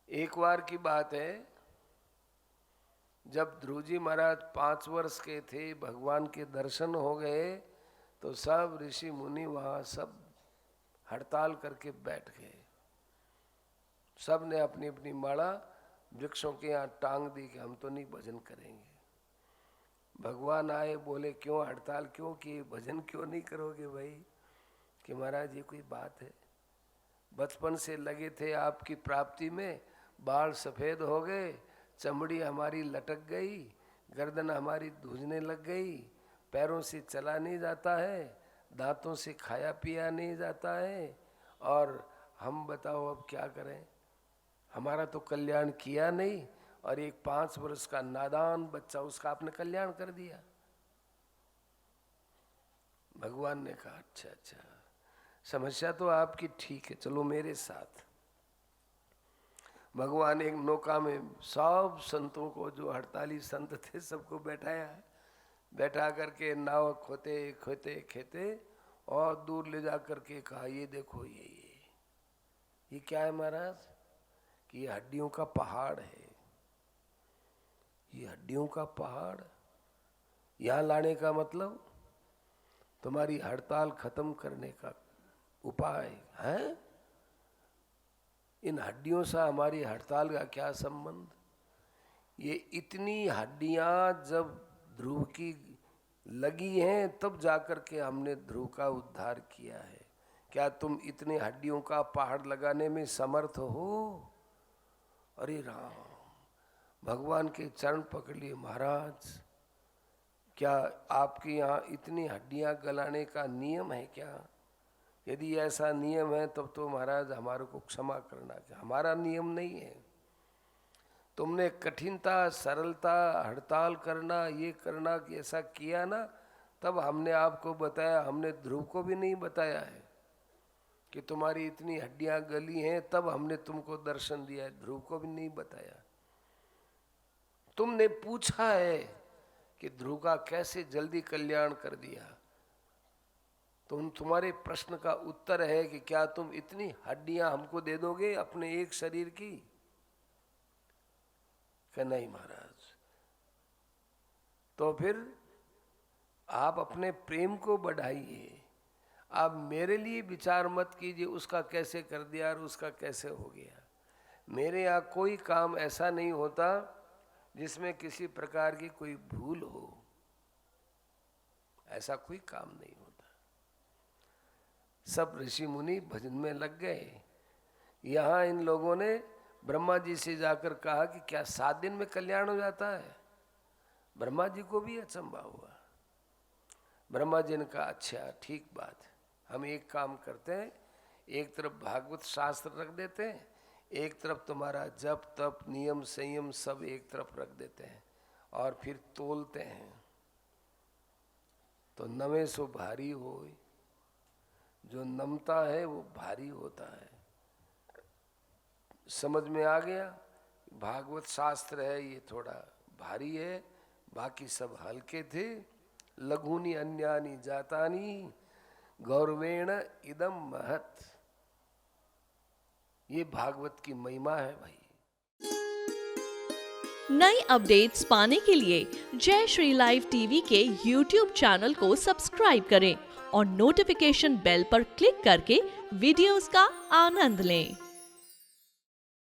एक बार की बात है, जब ध्रुव जी महाराज 5 वर्ष के थे, भगवान के दर्शन हो गए तो सब ऋषि मुनि वहां सब हड़ताल करके बैठ गए। सब ने अपनी अपनी माला वृक्षों के यहाँ टांग दी कि हम तो नहीं भजन करेंगे। भगवान आए, बोले क्यों हड़ताल क्यों की, भजन क्यों नहीं करोगे भाई? कि महाराज ये कोई बात है, बचपन से लगे थे आपकी प्राप्ति में, बाल सफेद हो गए, चमड़ी हमारी लटक गई, गर्दन हमारी धूजने लग गई, पैरों से चला नहीं जाता है, दांतों से खाया पिया नहीं जाता है, और हम बताओ अब क्या करें? हमारा तो कल्याण किया नहीं, और एक 5 वर्ष का नादान बच्चा, उसका आपने कल्याण कर दिया। भगवान ने कहा अच्छा अच्छा, समस्या तो आपकी ठीक है, चलो मेरे साथ। भगवान एक नौका में सब संतों को, जो 48 संत थे, सबको बैठाया, बैठा करके नाव खोते खोते खेते और दूर ले जा करके कहा ये देखो ये क्या है महाराज? कि ये हड्डियों का पहाड़ है। ये हड्डियों का पहाड़ यहाँ लाने का मतलब तुम्हारी हड़ताल खत्म करने का उपाय है। इन हड्डियों से हमारी हड़ताल का क्या संबंध? ये इतनी हड्डियां जब ध्रुव की लगी हैं तब जाकर के हमने ध्रुव का उद्धार किया है। क्या तुम इतने हड्डियों का पहाड़ लगाने में समर्थ हो? अरे राम, भगवान के चरण पकड़ लिए, महाराज क्या आपके यहाँ इतनी हड्डियां गलाने का नियम है क्या? यदि ऐसा नियम है तब तो महाराज हमारे को क्षमा करना, क्या हमारा नियम नहीं है? तुमने कठिनता सरलता हड़ताल करना ये करना कि ऐसा किया ना, तब हमने आपको बताया। हमने ध्रुव को भी नहीं बताया है कि तुम्हारी इतनी हड्डियां गली हैं, तब हमने तुमको दर्शन दिया है, ध्रुव को भी नहीं बताया। तुमने पूछा है कि ध्रुव का कैसे जल्दी कल्याण कर दिया, तो तुम्हारे प्रश्न का उत्तर है कि क्या तुम इतनी हड्डियां हमको दे दोगे अपने एक शरीर की? कि नहीं महाराज, तो फिर आप अपने प्रेम को बढ़ाइए, आप मेरे लिए विचार मत कीजिए उसका कैसे कर दिया और उसका कैसे हो गया। मेरे यहाँ कोई काम ऐसा नहीं होता जिसमें किसी प्रकार की कोई भूल हो, ऐसा कोई काम नहीं होता। सब ऋषि मुनि भजन में लग गए। यहाँ इन लोगों ने ब्रह्मा जी से जाकर कहा कि क्या 7 दिन में कल्याण हो जाता है? ब्रह्मा जी को भी अचंभा हुआ। ब्रह्मा जी ने कहा अच्छा ठीक बात है, हम एक काम करते हैं, एक तरफ भागवत शास्त्र रख देते हैं, एक तरफ तुम्हारा जप तप नियम संयम सब एक तरफ रख देते हैं, और फिर तोलते हैं तो नवे सो भारी हो। जो नमता है वो भारी होता है। समझ में आ गया? भागवत शास्त्र है ये थोड़ा भारी है, बाकी सब हल्के थे। लघुनी अन्यानी जातानी गौरवेण इदम महत, ये भागवत की महिमा है भाई। नई अपडेट्स पाने के लिए जय श्री लाइव टीवी के YouTube चैनल को सब्सक्राइब करें और नोटिफिकेशन बेल पर क्लिक करके वीडियोस का आनंद लें।